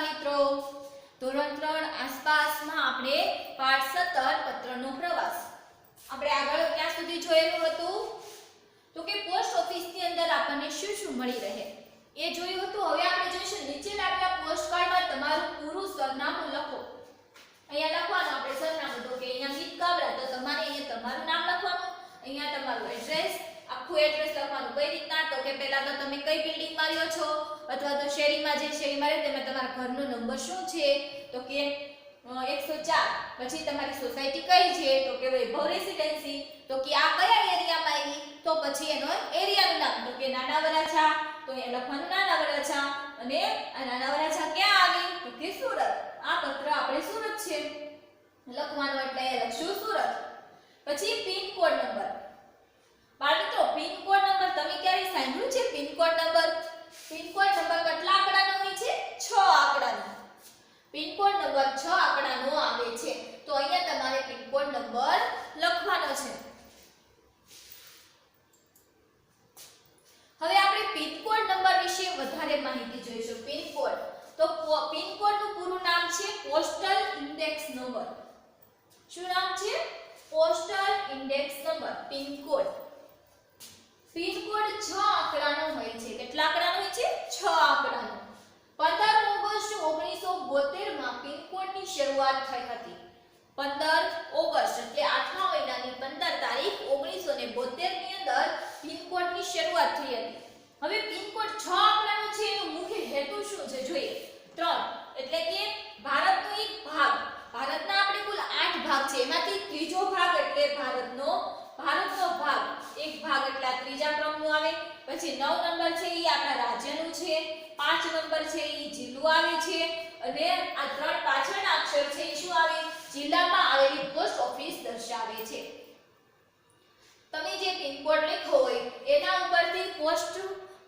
મિત્રો ધોરણ 3 આસપાસમાં આપણે પાઠ 17 પત્રનો પ્રવાસ આપણે આગળ ક્યાં સુધી જોયેલું હતું તો કે પોસ્ટ ઓફિસની અંદર આપણને શું શું મળી રહે એ જોયું હતું। હવે આપણે જોઈશું નીચે આપેલા પોસ્ટકાર્ડમાં તમારું પૂરું સરનામું લખો। અહીંયા લખવાનું આપણે સરનામું તો કે અહીંયા ગીત કાબરા તો તમારે અહીંયા તમારું નામ લખવાનું, અહીંયા તમારું એડ્રેસ આખું એડ્રેસ લખવાનું। કઈ રીતના તો કે પહેલા તો તમે કઈ બિલ્ડિંગમાં રહ્યો છો અથવા તો શેરીમાં જે શેરીમાં રહે તેમાં તમારા ઘરનો નંબર શું છે તો કે 104। પછી તમારી સોસાયટી કઈ છે તો કે વૈભવ રેસિડેન્સી તો કે આ કયા એરિયામાં આવી તો પછી એનો એરિયાનું નામ તો કે નાના વરાછા તો અહીંયા લખવાનું નાના વરાછા અને આ નાના વરાછા ક્યાં આવી તો કે સુરત। આ પત્ર આપણે સુરત છે લખવાનું એટલે લખશું સુરત। પછી પિન કોડ નંબર બાળમિત્રો પિન કોડ નંબર તમે ક્યારે સાંભળ્યું છે pin code number? Pin code number કેટલા આંકડાનો હોય છે? 6 આંકડાનો। પિન કોડ નંબર 6 આંકડાનો આવે છે તો અહીંયા તમારે પિન કોડ નંબર લખવાનો છે। હવે આપણે પિન કોડ નંબર વિશે વધારે માહિતી જોઈશું। પિન કોડ તો પિન કોડનું પૂરું નામ છે પોસ્ટલ ઇન્ડેક્સ નંબર। શું નામ છે? Postal index number pin code. Pin code 6 આંકડાનો હોય છે। કેટલા આંકડાનો હોય છે? 6 આંકડાનો। 15 ઓગસ્ટ 1972 માં પિન કોડની શરૂઆત થઈ હતી। 15 ઓગસ્ટ એટલે 8મા મહિનાની 15 તારીખ 1972 ની અંદર પિન કોડની શરૂઆત થઈ હતી। હવે પિન કોડ 6 આંકડાનો છે એનો મુખ્ય હેતુ શું છે જોઈએ। 3 એટલે કે ભારતનો એક ભાગ, ભારતના આપણે કુલ 8 ભાગ છે એમાંથી ત્રીજો ભાગ એટલે ભારતનો ભાગ, એક ભાગ એટલે આ ત્રીજા ક્રમનું આવે। પછી 9 નંબર છે એ આપણા રાજ્યનું છે, 5 નંબર છે એ જિલ્લો આવે છે અને આ 3 પાછળના અક્ષર છે એ શું આવે? જિલ્લામાં આવેલી પોસ્ટ ઓફિસ દર્શાવે છે। તમે જે પિન કોડ લખો હોય એના ઉપરથી પોસ્ટ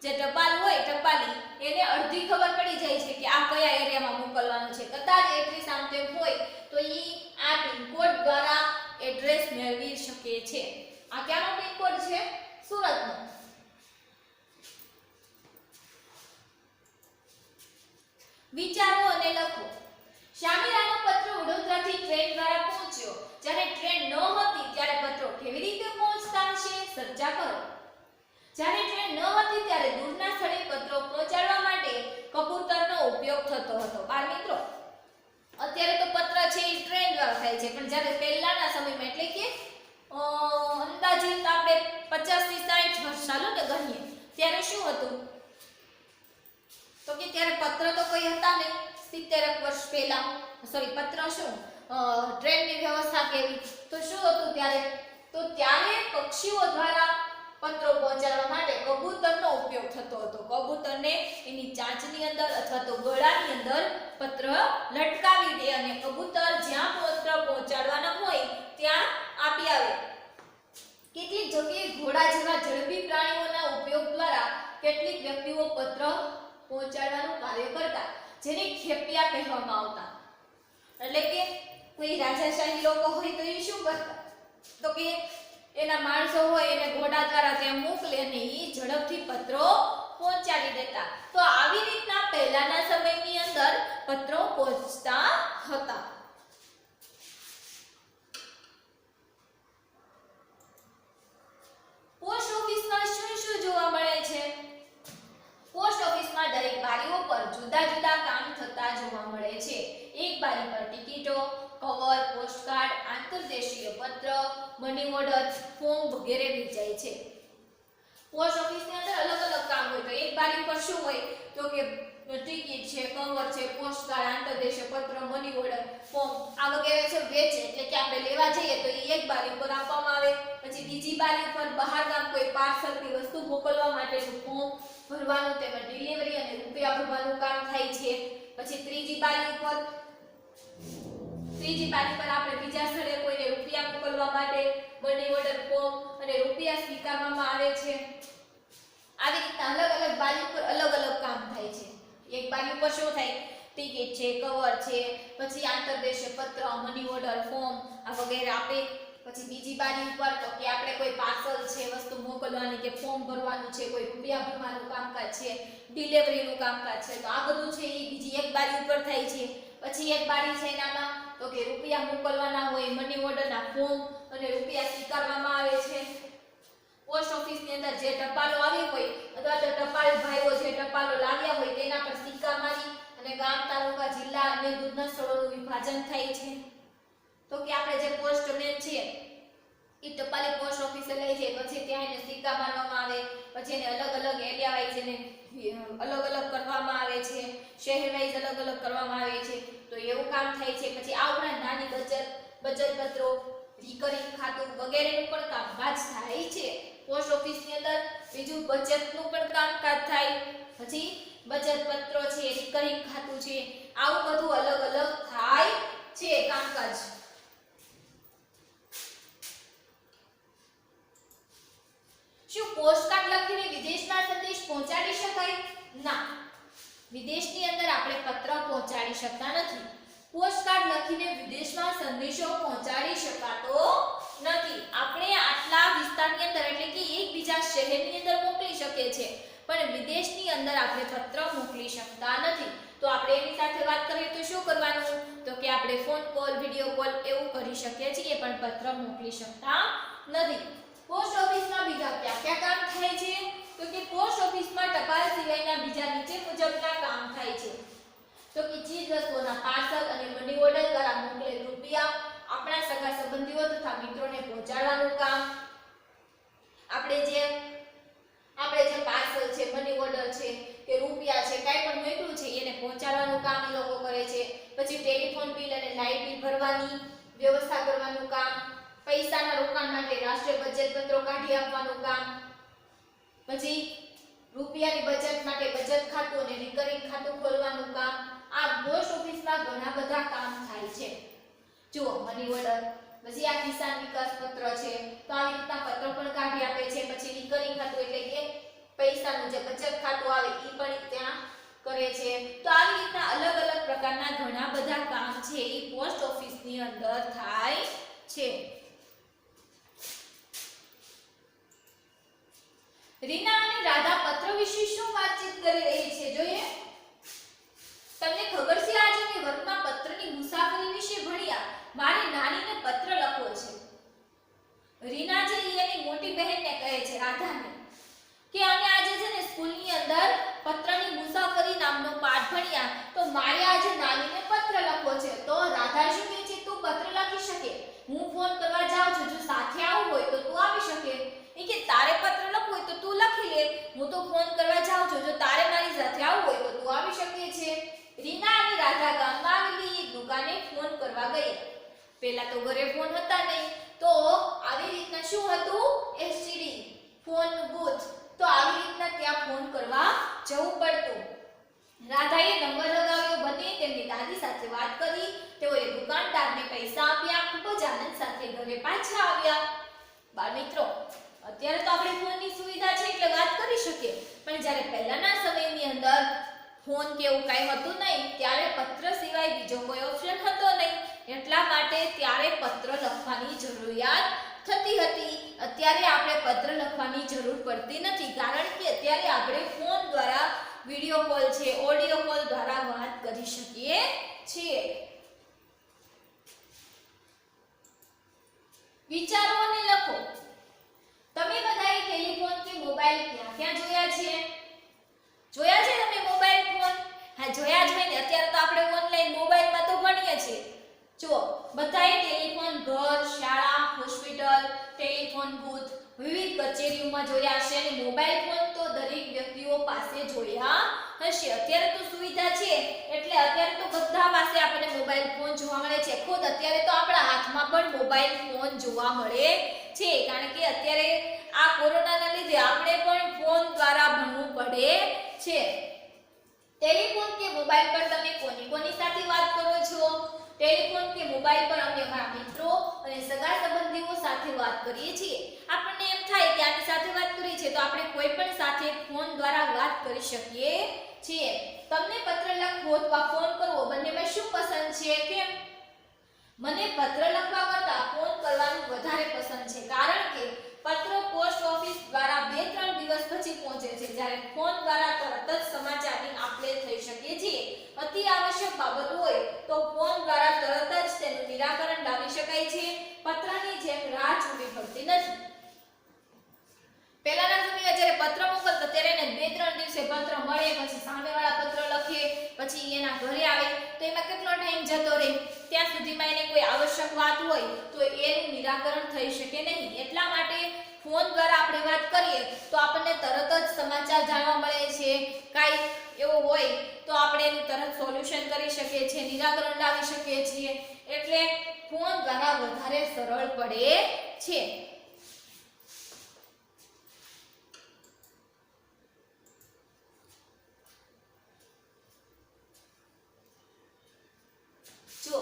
જે ટપાલ હોય ટપાલી એને અડધી ખબર પડી જાય છે કે આ કયા એરિયામાં મોકલવાનું છે। કદાચ એડ્રેસ આમ તેમ હોય તો ઈ આ પિન કોડ દ્વારા એડ્રેસ મેળવી શકે છે। આ ક્યાંનો પિન કોડ છે? સુરતનો। વિચારો અને લખો। શામિલાનો પત્ર વડોદરાથી ટ્રેન દ્વારા પહોંચ્યો। જ્યારે ટ્રેન ન હતી ત્યારે પત્રો કેવી રીતે પહોંચતા હશે? ચર્ચા કરો। જ્યારે ટ્રેન ન હતી ત્યારે દૂરના સ્થળે પત્રો પહોંચાડવા માટે કબૂતરનો ઉપયોગ થતો હતો। બાળ મિત્રો અત્યારે તો પત્ર છે એ ટ્રેન દ્વારા થાય છે પણ જ્યારે પહેલાના સમયમાં એટલે કે અંદાજિત આપણે 50 થી 60 વર્ષ ચાલો ને ગણીએ ત્યારે શું હતું તો કે ત્યારે પત્ર તો કોઈ હતા નહીં। 70 વર્ષ પહેલા પત્ર શું ટ્રેનની વ્યવસ્થા કેવી તો શું હતું ત્યારે તો ત્યારે પક્ષીઓ દ્વારા પત્રો પહોંચાડવા માટે કબૂતરનો ઉપયોગ થતો હતો। કબૂતરને એની ચાંચની અંદર અથવા તો ગળાની અંદર પત્ર લટકાવી દે અને કબૂતર જ્યાં પત્ર પહોંચાડવાના હોય ત્યાં આપી આવે। કેટલીક જગ્યાએ ઘોડા જેવા ઝડપી પ્રાણીઓના ઉપયોગ દ્વારા કેટલીક વ્યક્તિઓ પત્ર પહોંચાડવાનું કાર્ય કરતા જેને ખેપિયા કહેવામાં આવતા। એટલે કે કોઈ રાજાશાહી લોકો હોય તો એ શું કરતા તો કે એના માણસો હોય એને ઘોડા દ્વારા ત્યાં મોકલે અને એ ઝડપથી પત્રો પહોંચાડી દેતા। તો આવી રીતના પહેલાના સમયની અંદર પત્રો પહોંચતા હતા। પોસ્ટ ઓફિસમાં શું શું જોવા મળે છે? પોસ્ટ ઓફિસમાં દરેક બારીઓ પર જુદા જુદા કામ થતા જોવા મળે છે। એક બારી પર ટિકિટો, કવર, પોસ્ટકાર્ડ, આંતરદેશીય પત્ર, મની ઓર્ડર, ફોર્મ વગેરે વેચાય છે। પોસ્ટ ઓફિસની અંદર અલગ અલગ કામ હોય તો એક બારી પર શું હોય તો કે ટિકિટ છે, કવર છે, પોસ્ટકાર્ડ, આંતરદેશીય પત્ર, મની ઓર્ડર, ફોર્મ આ વગેરે છે વેચે એટલે કે આપણે લેવા જઈએ તો એ એક બારી પર આપવામાં આવે। પછી બીજી બારી પર બહાર ગામ કોઈ પાર્સલ કે વસ્તુ મોકલવા માટેનું ફોર્મ ભરવાનું તેમજ ડિલિવરી અને રૂપિયા ભરવાનું કામ થાય છે। પછી ત્રીજી બારી પર આપણે બીજા સ્થળે કોઈને રૂપિયા મોકલવા માટે મની ઓર્ડર ફોર્મ અને રૂપિયા સ્વીકારવામાં આવે છે। આવી રીતના અલગ અલગ બારી પર અલગ અલગ કામ થાય છે। એક બારી પર શું થાય ટિકિટ છે, કવર છે, પછી આંતરદેશીય પત્ર, મની ઓર્ડર, ફોર્મ આ વગેરે આપે। પછી બીજી બારી ઉપર તો કે આપણે કોઈ પાર્સલ છે, વસ્તુ મોકલવાની કે ફોર્મ ભરવાનું છે, કોઈ રૂપિયા ભરવાનું કામકાજ છે, ડિલિવરીનું કામકાજ છે, તો આ બધું છે એ બીજી એક બારી ઉપર થાય છે. પછી એક બારી છે એનામાં તો કે રૂપિયા મોકલવાના હોય, મની ઓર્ડરના ફોર્મ અને રૂપિયા સ્વીકારવામાં આવે છે. પોસ્ટ ઓફિસની અંદર જે ટપાલો આવી હોય અથવા તો ટપાલ ભાઈઓ જે ટપાલો લાવ્યા હોય તેના પર સિક્કા મારી અને ગામ, તાલુકા, જિલ્લા અને દૂરના સ્થળોનું વિભાજન થાય છે. તો કે આપણે જે પોસ્ટમેન છે એ ટપાલી પોસ્ટ ઓફિસે લઈ જાય, પછી ત્યાં એને સિક્કા મારવામાં આવે, પછી એને અલગ અલગ એરિયા વાઇઝ એને અલગ અલગ કરવામાં આવે છે, શહેર વાઇઝ અલગ અલગ કરવામાં આવે છે. તો એવું કામ થાય છે. પછી આ ઉપરાંત નાની બચત પત્રો, રિકરિંગ ખાતું વગેરેનું પણ કામકાજ થાય છે પોસ્ટ ઓફિસની અંદર. બીજું બચતનું પણ કામકાજ થાય. પછી બચત પત્રો છે, રિકરિંગ ખાતું છે, આવું બધું અલગ અલગ થાય છે કામકાજ. શું પોસ્ટકાર્ડ લખીને વિદેશમાં સંદેશ પહોંચાડી શકાય? ના, વિદેશની અંદર આપણે પત્ર પહોંચાડી શકતા નથી. પોસ્ટકાર્ડ લખીને વિદેશમાં સંદેશો પહોંચાડી શકાતો નથી. આપણે આટલા વિસ્તારની અંદર એટલે કે એકબીજા શહેરની અંદર મોકલી શકીએ છીએ, પણ વિદેશની અંદર આપણે પત્ર મોકલી શકતા નથી. તો આપણે એની સાથે વાત કરીએ તો શું કરવાનું? તો કે આપણે ફોન કોલ, વિડિયો કોલ એવું કરી શકીએ છીએ, પણ પત્ર મોકલી શકતા નથી. પોસ્ટ ઓફિસમાં બીજા કયા કામ થાય છે? તો કે પોસ્ટ ઓફિસમાં ટપાલ સિવાયના બીજા નીચે મુજબના કામ થાય છે. તો કે ચીજ વસ્તુઓના પાર્સલ અને મની ઓર્ડર દ્વારા મોકલેલ રૂપિયા આપણા સગા સંબંધીઓ તથા મિત્રોને પહોંચાડવાનું કામ. આપણે જે પાર્સલ છે, મની ઓર્ડર છે કે રૂપિયા છે, કાંઈ પણ મોકલું છે એને પહોંચાડવાનું કામ એ લોકો કરે છે. પછી ટેલિફોન બિલ અને લાઇટ બિલ ભરવાની વ્યવસ્થા કરવાનું કામ. પૈસાના રોકાણ માટે રાષ્ટ્રીય બચત પત્રો કાઢી આપવાનું કામ. પછી રૂપિયાની બચત માટે બચત ખાતું અને રિકરિંગ ખાતું ખોલવાનું કામ. આ પોસ્ટ ઓફિસમાં ઘણા બધા કામ થાય છે. જુઓ, મની ઓર્ડર, પછી આ કિસાન વિકાસ પત્ર છે, તો આવી રીતના પત્રો પણ કાઢી આપે છે. પછી રિકરિંગ ખાતું એટલે કે પૈસાનું જે બચત ખાતું આવે એ પણ ત્યાં કરે છે. તો આવી રીતના અલગ અલગ પ્રકારના ઘણા બધા કામ છે એ પોસ્ટ ઓફિસની અંદર થાય છે. રીના અને રાધા પત્ર વિશે શું વાતચીત કરી રહી છે જોઈએ. તમને ખબર છે આજે મેં વર્ગમાં પત્રની મુસાફરી વિશે ભણ્યા. મારી નાનીને પત્ર લખવો છે. રીના જે એની મોટી બહેનને કહે છે, રાધાને, કે અમે આજે છે ને સ્કૂલની અંદર પત્રની મુસાફરી નામનો પાઠ ભણ્યા, તો મારે આજે નાનીને પત્ર લખવો છે. તો રાધા શું કહે છે, તું પત્ર લખી શકે, હું ફોન કરવા જાઉં છું, જો સાથે આવવું હોય તો તું આવી શકે. એ કે તારે પત્ર લખવું હોય તો તું લખી લે, હું તો ફોન કરવા જાઉં છું, જો તારે મારી સાથે આવવું હોય તો તું આવી શકે છે. રીના અને રાધા ગામમાં આવેલી એક દુકાને ફોન કરવા ગયા. પહેલા તો ઘરે ફોન હતા નહીં, તો આવી રીતના શું હતું, એસટીડી ફોન બૂથ, તો આવી રીતના ત્યાં ફોન કરવા જવું પડતું. રાધાએ નંબર લગાવ્યો, બંને તેમની દાદી સાથે વાત કરી, તેઓએ દુકાનદારને પૈસા આપ્યા, ખૂબ જ આનંદ સાથે ઘરે પાછા આવ્યા. બાળમિત્રો, અત્યારે તો આપણે ફોનની સુવિધા છે એટલે વાત કરી શકીએ, પણ જ્યારે પહેલાના સમયની અંદર ફોન કે એવું કાંઈ હતું નહીં, ત્યારે પત્ર સિવાય બીજો કોઈ ઓપ્શન હતો નહીં, એટલા માટે ત્યારે પત્ર લખવાની જરૂરિયાત થતી હતી. અત્યારે આપણે પત્ર લખવાની જરૂર પડતી નથી, કારણ કે અત્યારે આપણે ફોન દ્વારા વિડિયો કોલ છે, ઓડિયો કોલ દ્વારા વાત કરી શકીએ છીએ. વિચારો અને લખો. તમે બધાએ ટેલિફોન કે મોબાઈલ ક્યાં ક્યાં જોયા છે? જોયા છે તમે મોબાઈલ ફોન? હા, જોયા જ હોય ને. અત્યારે તો આપણે ઓનલાઈન મોબાઈલમાં તો ભણીએ છીએ. જુઓ, બધાએ ટેલિફોન ઘર, શાળા, હોસ્પિટલ, ટેલિફોન બૂથ, વિવિધ કચેરીઓમાં જોયા હશે અને મોબાઈલ ફોન તો દરેક વ્યક્તિઓ પાસે જોયા હશે. અત્યારે તો સુવિધા છે એટલે અત્યારે તો બધા પાસે આપણને મોબાઈલ ફોન જોવા મળે છે. ખુદ અત્યારે તો આપણા હાથમાં પણ મોબાઈલ ફોન જોવા મળે છે, કારણ કે અત્યારે આ કોરોનાના લીધે આપણે પણ ફોન દ્વારા ભણવું પડે છે. ટેલિફોન કે મોબાઈલ પર તમે કોની સાથે વાત કરો છો? ટેલિફોન કે મોબાઈલ પર અમે અમારા મિત્રો અને સગા સંબંધીઓ સાથે વાત કરીએ છીએ. આપણને એમ થાય કે આની સાથે વાત કરી છે તો આપણે કોઈ પણ સાથે ફોન દ્વારા વાત કરી શકીએ છીએ. તમને પત્ર લખવો અથવા ફોન કરવો બંનેમાં શું પસંદ છે? કેમ? મને પત્ર લખવા કરતાં ફોન કરવાનું વધારે પસંદ છે, કારણ કે પત્ર પોસ્ટ ઓફિસ દ્વારા 2-3 દિવસ પછી પહોંચે છે, જ્યારે ફોન દ્વારા તરત જ સમાચારની આપ-લે થઈ શકે છે. અતિ આવશ્યક બાબત હોય તો ફોન દ્વારા તરત જ તેનું નિરાકરણ લાવી શકાય છે. પત્રની જેમ રાહ જોવી પડતી નથી. પહેલાના સમયમાં જ્યારે પત્ર મોકલતો ત્યારે એને 2-3 દિવસે પત્ર મળે, પછી સામેવાળા પત્ર લખે, પછી એના ઘરે આવે, તો એમાં કેટલો ટાઈમ જતો રહે. ત્યાં સુધીમાં એને કોઈ આવશ્યક વાત હોય તો એનું નિરાકરણ થઈ શકે નહીં. એટલા માટે ફોન દ્વારા આપણે વાત કરીએ તો આપણને તરત જ સમાચાર જાણવા મળે છે. કાંઈ એવું હોય તો આપણે એનું તરત સોલ્યુશન કરી શકીએ છીએ, નિરાકરણ લાવી શકીએ છીએ. એટલે ફોન દ્વારા વધારે સરળ પડે છે. જો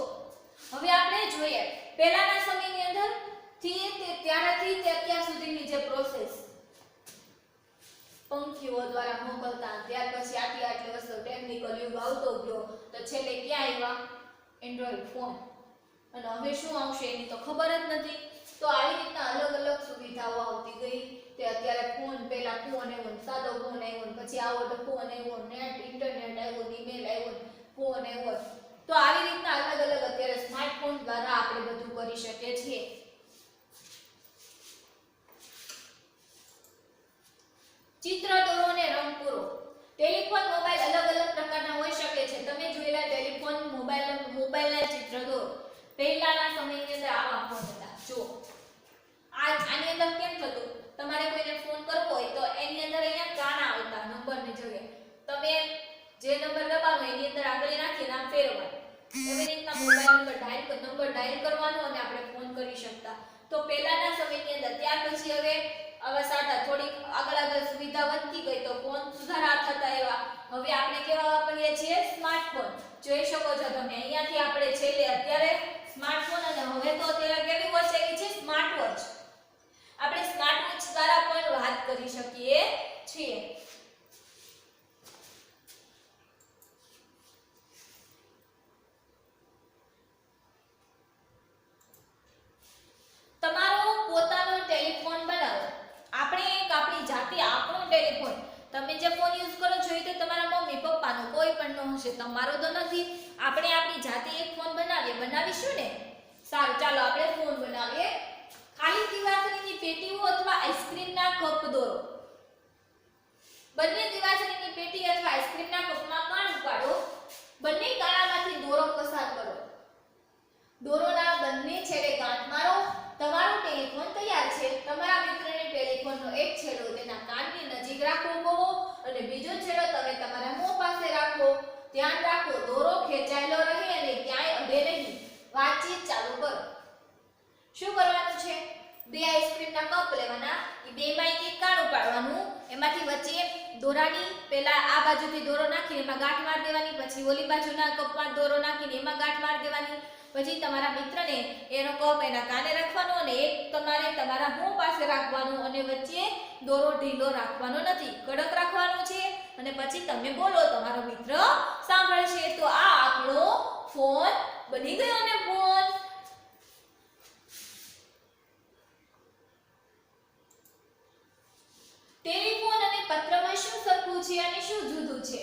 હવે આપણે જોઈએ પહેલાના સમયની અંદર થી ત્યારથી અત્યાર સુધીની જે પ્રોસેસ પંખીઓ દ્વારા મોકલતા, ત્યાર પછી આટલી વસ્તુ ટેકનિકલ યુગ આવતો ગયો, તો છેલ્લે ક્યાં આવ્યા? Android phone. અને હવે શું આવશે એની તો ખબર જ નથી. તો આવી રીતના અલગ અલગ સુવિધાઓ આવતી ગઈ. તે અત્યારે ફોન, પહેલા ફોન આવ્યો, સાદો ફોન આવ્યો, પછી આવો તો ફોન આવ્યો, નેટ, ઇન્ટરનેટ આવ્યો, ઈમેલ આવ્યો, ફોન આવ્યો. તો આવી રીતના અલગ અલગ અત્યારે સ્માર્ટફોન દ્વારા આપણે બધું કરી શકીએ છીએ. ચિત્ર દોરો અને રંગ પૂરો. ટેલિફોન, મોબાઈલ અલગ અલગ પ્રકારના હોઈ શકે છે. તમે જોયેલા ટેલિફોન, મોબાઈલના ચિત્ર દોરો. પહેલાના સમયની અંદર આવા ફોન હતા. જો આની અંદર કેમ થતું? તમારે કોઈને ફોન કરવો હોય તો એની અંદર અહીંયા કાણા આવતા નંબરની જગ્યાએ. તમે જે નંબર દબાવો એની અંદર આગળ નાખીને આમ ફેરવવાનું. એવી રીતના મોબાઈલ નંબર ડાયલ કરવાનો અને આપણે ફોન કરી શકતા. તો પહેલાના સમયની અંદર. ત્યાર પછી હવે સાટા થોડીક આગળ સુવિધા વધતી ગઈ તો ફોન સુધારા થતા એવા. હવે આપણે કેવા વાપરીએ છીએ? સ્માર્ટફોન. જોઈ શકો છો તમે અહીંયાથી આપણે છેલ્લે અત્યારે સ્માર્ટફોન, અને હવે તો અત્યારે કેવી વોચ આવી છે? Smart watch. આપણે સ્માર્ટ વોચ દ્વારા પણ વાત કરી શકીએ છીએ. તમારો પોતાનો ટેલિફોન બનાવો. આપણે એક આપણી જાતે આપણો ટેલિફોન, તમે જે ફોન યુઝ કરો છો એ તો તમારા મમ્મી પપ્પાનો કોઈ પણ નો હશે, તમારો તો નથી. આપણે આપણી જાતે એક ફોન બનાવીશું ને? સારું, ચાલો આપણે ફોન બનાવીએ. ખાલી દિવાસળીની પેટીઓ અથવા આઈસ્ક્રીમના કપ દોરો. બંને દિવાસળીની પેટી અથવા આઈસ્ક્રીમના કપમાં કાણ ઉપાડો. બંને કાણામાંથી દોરો પસાર કરો. દોરોના બંને છેડે ગાંઠ મારો. તમારો ટેલિફોન તૈયાર છે. તમારા મિત્રને ટેલિફોનનો એક છેડો તેના કાનની નજીક રાખવો અને બીજો છેડો તમે તમારા મોં પાસે રાખો. ધ્યાન રાખો દોરો ખેંચાયેલો રહે અને ક્યાંય અડે નહીં. વાતચીત ચાલુ કરો. શું કરવાનું છે? 2 આઈસ્ક્રીમના કપ લેવાના. એ બેમાં એક કાણ ઉપાડવાનું. એમાંથી વચ્ચે દોરાની પહેલા આ બાજુથી દોરો નાખીને એમાં ગાંઠ માર દેવાની. પછી ઓલી બાજુના કપમાં દોરો નાખીને એમાં ગાંઠ માર દેવાની. પછી તમારા મિત્રને એનો કપ એના કાને રાખવાનો અને એક તમારે તમારા મોં પાસે રાખવાનો અને વચ્ચે દોરો ઢીલો રાખવાનો નથી, કડક રાખવાનો છે. અને પછી તમે બોલો, તમારો મિત્ર સાંભળશે. તો આ આપણો ફોન બની ગયો ને ફોન. ટેલિફોન અને પત્રમાં શું સરખું છે અને શું જુદું છે?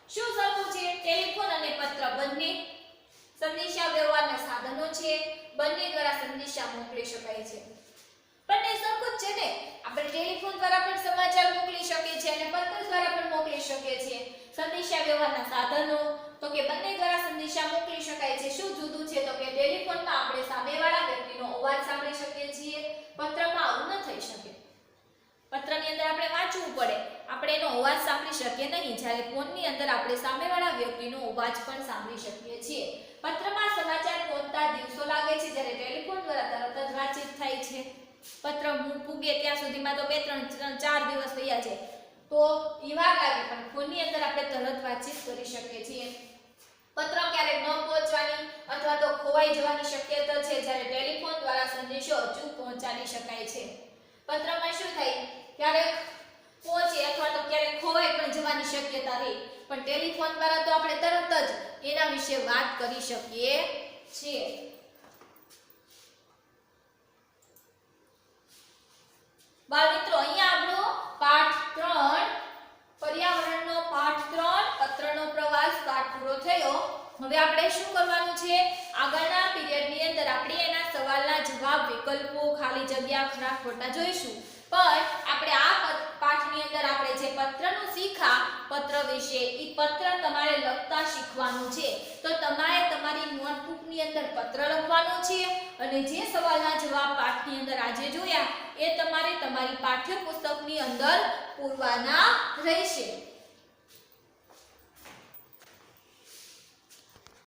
શું સરખું છે? ટેલિફોન અને પત્ર બંને સંદેશા વ્યવહારના સાધનો છે. બંને દ્વારા સંદેશા મોકલી શકાય છે. બંને સરખું જ છે ને? આપણે ટેલિફોન દ્વારા પણ સમાચાર મોકલી શકીએ છીએ અને પત્ર દ્વારા પણ મોકલી શકીએ છીએ. સંદેશા વ્યવહારના સાધનો તો કે બંને દ્વારા સંદેશા મોકલી શકાય છે. શું જુદું છે? તો કે ટેલિફોનમાં આપણે સામેવાળા વ્યક્તિનો અવાજ સાંભળી શકીએ છીએ, પત્રમાં આવું ન થઈ શકે. પત્રની અંદર આપણે વાંચવું પડે, આપણે એનો અવાજ સાંભળી શકીએ નહીં. જ્યારે ફોનની અંદર આપણે સામેવાળા વ્યક્તિનો અવાજ પણ સાંભળી શકીએ છીએ. પત્રમાં સમાચાર પહોંચતા દિવસો લાગે છે, જ્યારે ટેલિફોન દ્વારા તરત જ વાતચીત થાય છે. પત્ર પૂગે ત્યાં સુધીમાં તો 2-3-4 દિવસ થયા છે, તો ઈ વાર લાગે, પણ ફોનની અંદર આપણે તરત વાતચીત કરી શકીએ છીએ. પત્ર ક્યારેક ન પહોંચવાની અથવા તો ખોવાઈ જવાની શક્યતા છે, જ્યારે ટેલિફોન દ્વારા સંદેશો અચૂક પહોંચાડી શકાય છે. પત્રમાં શું થાય? ક્યારેક પહોંચે અથવા તો ક્યારેક ખોવાઈ પણ જવાની શક્યતા રહે, પણ ટેલિફોન દ્વારા તો આપણે તરત જ એના વિશે વાત કરી શકીએ છીએ. બાળમિત્રો અહીંયા આપણો પાઠ 3 પર્યાવરણનો પાઠ 3 પત્રનો પ્રવાસ પાઠ પૂરો થયો. હવે આપણે શું કરવાનું છે? આગળના પીરિયડની અંદર આપણે એના સવાલના જવાબ, વિકલ્પો, ખાલી જગ્યા, ખરા ખોટા જોઈશું. પણ આપણે આ પાઠની અંદર આપણે જે પત્રનું શીખા પત્ર વિશે ઈ પત્ર તમારે લખતા શીખવાનું છે. તો તમારે તમારી નોટબુકની અંદર પત્ર લખવાનું છે અને જે સવાલના જવાબ પાઠની અંદર આજે જોયા એ તમારે તમારી પાઠ્યપુસ્તકની અંદર પૂરવાના રહેશે.